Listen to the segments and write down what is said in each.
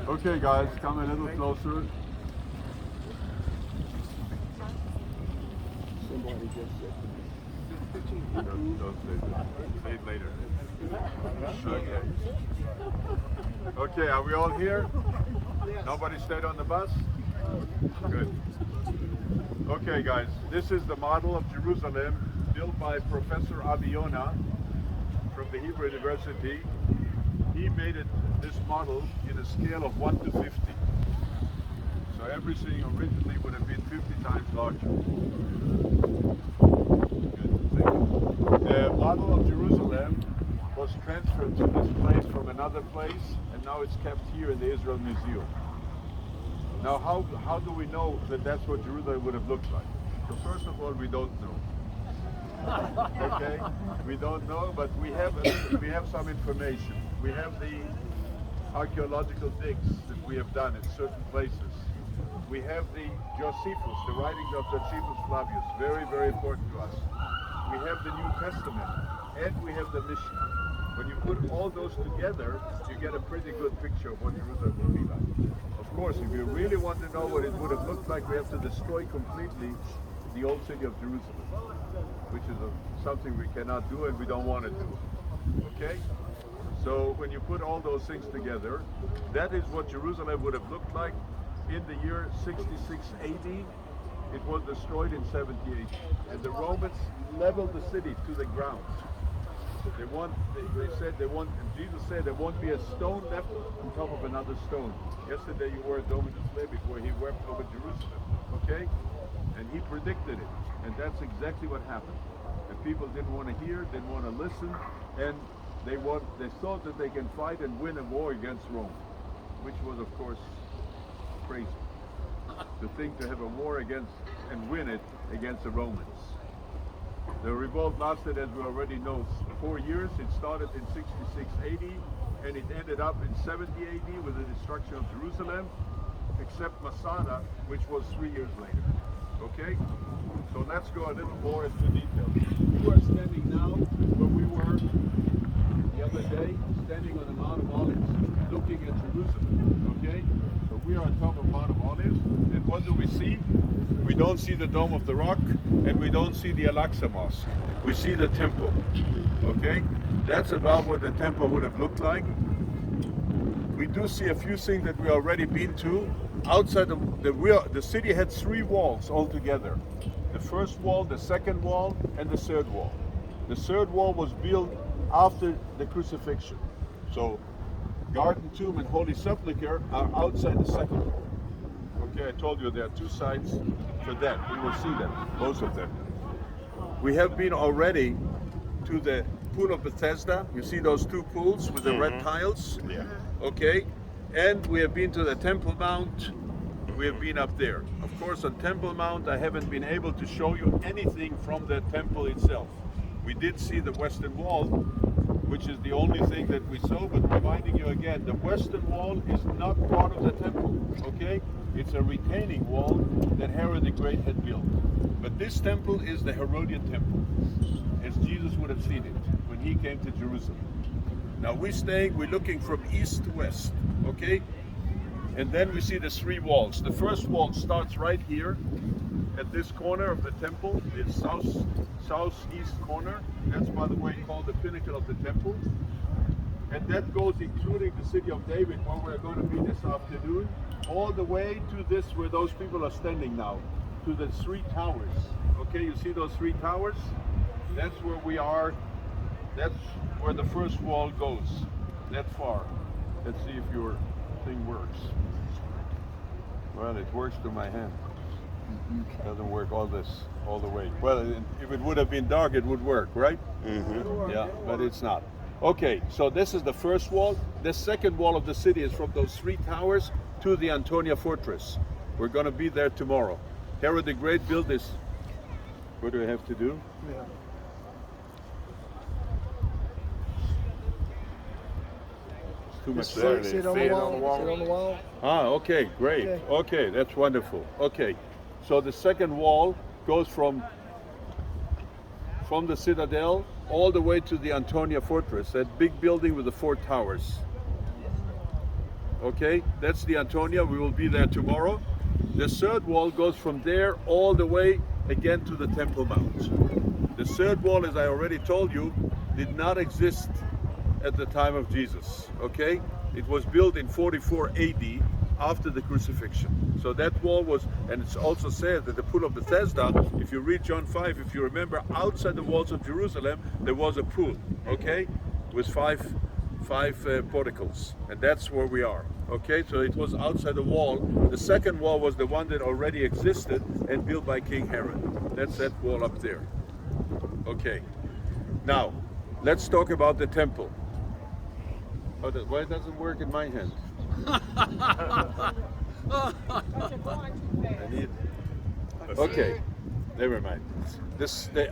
Okay guys, come a little closer. Somebody just said Don't say that. Say it later. Okay. Okay, are we all here? Nobody stayed on the bus? Good. Okay guys, this is the model of Jerusalem built by Professor Aviona from the Hebrew University. He made this model in a scale of 1 to 50. So everything originally would have been 50 times larger. Good, thank you. The model of Jerusalem was transferred to this place from another place, and now it's kept here in the Israel Museum. Now how do we know that that's what Jerusalem would have looked like? So first of all, we don't know. Okay, we don't know, but we have some information. We have the archaeological digs that we have done in certain places. We have the Josephus, the writings of Josephus Flavius, very, very important to us. We have the New Testament, and we have the Mishnah. When you put all those together, you get a pretty good picture of what Jerusalem will be like. Of course, if you really want to know what it would have looked like, we have to destroy completely the old city of Jerusalem, which is something we cannot do and we don't want to do. Okay? So when you put all those things together, that is what Jerusalem would have looked like in the year 66 AD. It was destroyed in 70 AD. And the Romans leveled the city to the ground. Jesus said there won't be a stone left on top of another stone. Yesterday you were at Dominus Levi where he wept over Jerusalem. Okay? And he predicted it. And that's exactly what happened. And people didn't want to hear, didn't want to listen, and they thought that they can fight and win a war against Rome, which was of course crazy. To think to have a war against and win it against the Romans. The revolt lasted, as we already know, 4 years. It started in 66 AD and it ended up in 70 AD with the destruction of Jerusalem, except Masada, which was 3 years later. Okay? So let's go a little more into detail. You are standing now where we were the other day, standing on the Mount of Olives, looking at Jerusalem. Okay? So we are on top of Mount of Olives, and what do we see? We don't see the Dome of the Rock, and we don't see the Al-Aqsa Mosque. We see the temple. Okay? That's about what the temple would have looked like. We do see a few things that we already been to. Outside the city had 3 walls altogether. The first wall, the second wall, and the third wall. The third wall was built after the crucifixion. So Garden Tomb and Holy Sepulchre are outside the second wall. Okay, I told you there are 2 sides for that. We will see them, both of them. We have been already to the Pool of Bethesda. You see those 2 pools with the red tiles? Yeah. Okay, and we have been to the Temple Mount. We have been up there. Of course, on Temple Mount, I haven't been able to show you anything from the temple itself. We did see the Western Wall, which is the only thing that we saw, but reminding you again, the Western Wall is not part of the temple, okay? It's a retaining wall that Herod the Great had built. But this temple is the Herodian temple, as Jesus would have seen it when he came to Jerusalem. Now we're looking from east to west, okay? And then we see the 3 walls. The first wall starts right here at this corner of the temple, the southeast corner. That's, by the way, called the pinnacle of the temple. And that goes including the city of David, where we're going to be this afternoon, all the way to this where those people are standing now, to the 3 towers. Okay, you see those 3 towers? That's where we are. That's where the first wall goes, that far. Let's see if your thing works. Well, it works to my hand. It doesn't work all the way. Well, if it would have been dark, it would work, right? Mm-hmm. Yeah, but it's not. Okay, so this is the first wall. The second wall of the city is from those 3 towers to the Antonia Fortress. We're going to be there tomorrow. Herod the Great built this. What do I have to do? Yeah. Too much there. Sit on the wall. Sit on the wall. Ah, okay, great. Okay, that's wonderful. Okay, so the second wall goes from the citadel all the way to the Antonia Fortress, that big building with the 4 towers. Okay, that's the Antonia. We will be there tomorrow. The third wall goes from there all the way again to the Temple Mount. The third wall, as I already told you, did not exist at the time of Jesus. Okay, it was built in 44 AD after the crucifixion. So that wall was, and it's also said that the pool of Bethesda, if you read John 5, if you remember, outside the walls of Jerusalem, there was a pool, okay, with five porticles, and that's where we are. Okay, so it was outside the wall. The second wall was the one that already existed and built by King Herod. That's that wall up there. Okay, now let's talk about the temple. Oh, why it doesn't work in my hand? Okay, never mind.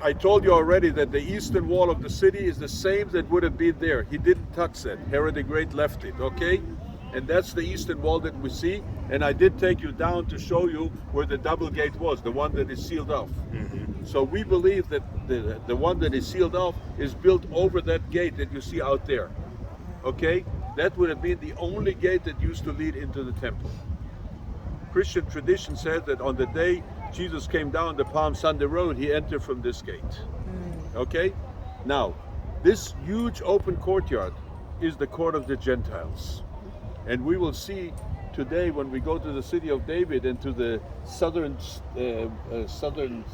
I told you already that the eastern wall of the city is the same that would have been there. He didn't touch it. Herod the Great left it, okay? And that's the eastern wall that we see. And I did take you down to show you where the double gate was, the one that is sealed off. So we believe that the one that is sealed off is built over that gate that you see out there, okay? That would have been the only gate that used to lead into the temple. Christian tradition says that on the day Jesus came down the Palm Sunday road, he entered from this gate. Okay? Now, this huge open courtyard is the court of the Gentiles. And we will see today when we go to the city of David and to the southern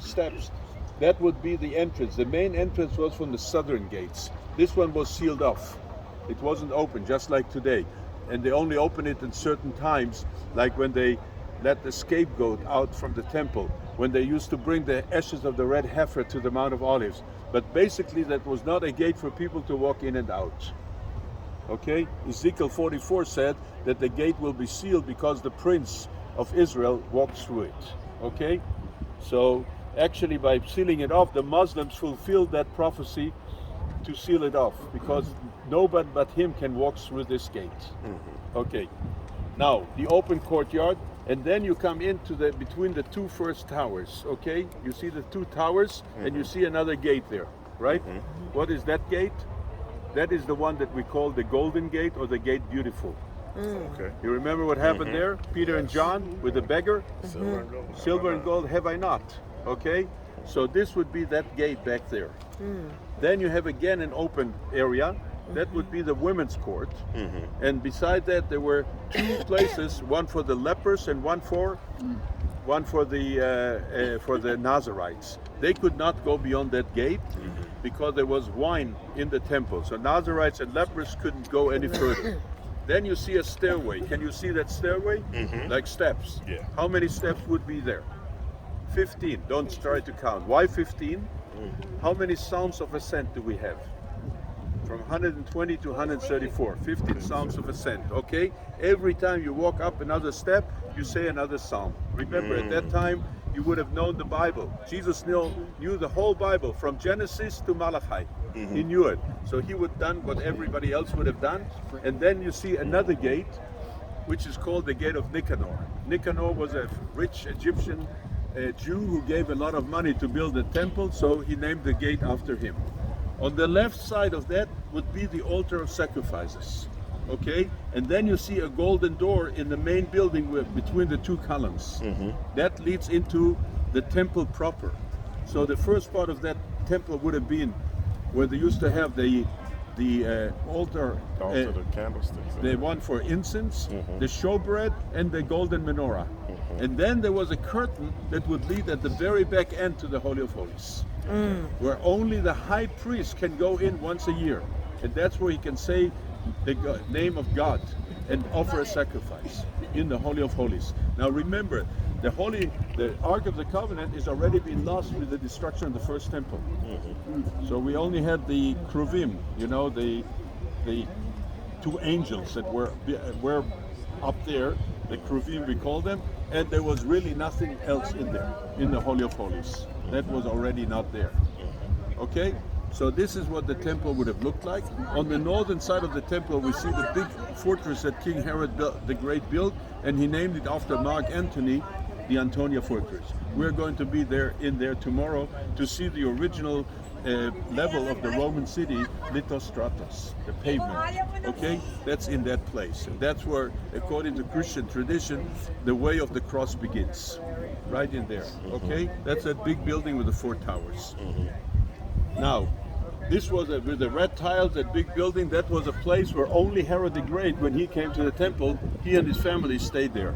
steps, that would be the entrance. The main entrance was from the southern gates. This one was sealed off. It wasn't open, just like today. And they only open it in certain times, like when they let the scapegoat out from the temple, when they used to bring the ashes of the red heifer to the Mount of Olives. But basically that was not a gate for people to walk in and out. Okay? Ezekiel 44 said that the gate will be sealed because the prince of Israel walks through it. Okay? So actually by sealing it off, the Muslims fulfilled that prophecy to seal it off, because nobody but him can walk through this gate. Okay. Now, the open courtyard, and then you come into between the two first towers, okay? You see the two towers, and you see another gate there, right? What is that gate? That is the one that we call the Golden Gate, or the Gate Beautiful. Okay. You remember what happened there? Peter and John with the beggar? Silver and gold have I not. Okay? So this would be that gate back there. Then you have again an open area. That would be the women's court. And beside that there were two places, one for the lepers and one for the Nazarites. They could not go beyond that gate because there was wine in the temple. So Nazarites and lepers couldn't go any further. Then you see a stairway. Can you see that stairway? Like steps. Yeah. How many steps would be there? 15. Don't try to count. Why 15? How many psalms of ascent do we have? From 120 to 134. 15 psalms of ascent. Okay? Every time you walk up another step, you say another psalm. Remember, at that time, you would have known the Bible. Jesus knew the whole Bible from Genesis to Malachi. He knew it. So he would have done what everybody else would have done. And then you see another gate, which is called the Gate of Nicanor. Nicanor was a rich Egyptian Jew who gave a lot of money to build a temple, so he named the gate after him. On the left side of that would be the altar of sacrifices. Okay, and then you see a golden door in the main building between the two columns. That leads into the temple proper. So the first part of that temple would have been where they used to have the altar, the candlesticks, the one for incense, the showbread, and the golden menorah. And then there was a curtain that would lead at the very back end to the Holy of Holies, where only the high priest can go in once a year. And that's where he can say the name of God and offer a sacrifice in the Holy of Holies. Now remember, the Ark of the Covenant is already been lost with the destruction of the first temple. So we only had the Kruvim, you know, the two angels that were up there, the Kruvim we call them, and there was really nothing else in there, in the Holy of Holies. That was already not there. Okay? So this is what the temple would have looked like. On the northern side of the temple, we see the big fortress that King Herod the Great built, and he named it after Mark Antony, the Antonia Fortress. We're going to be in there tomorrow to see the original level of the Roman city, lithostratos, the pavement. Okay, that's in that place. And that's where, according to Christian tradition, the way of the cross begins. Right in there. Okay, that's that big building with the 4 towers. Now, this was with the red tiles, that big building, that was a place where only Herod the Great, when he came to the temple, he and his family stayed there.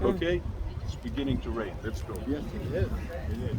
Okay? It's beginning to rain. Let's go. Yes, it is. It is.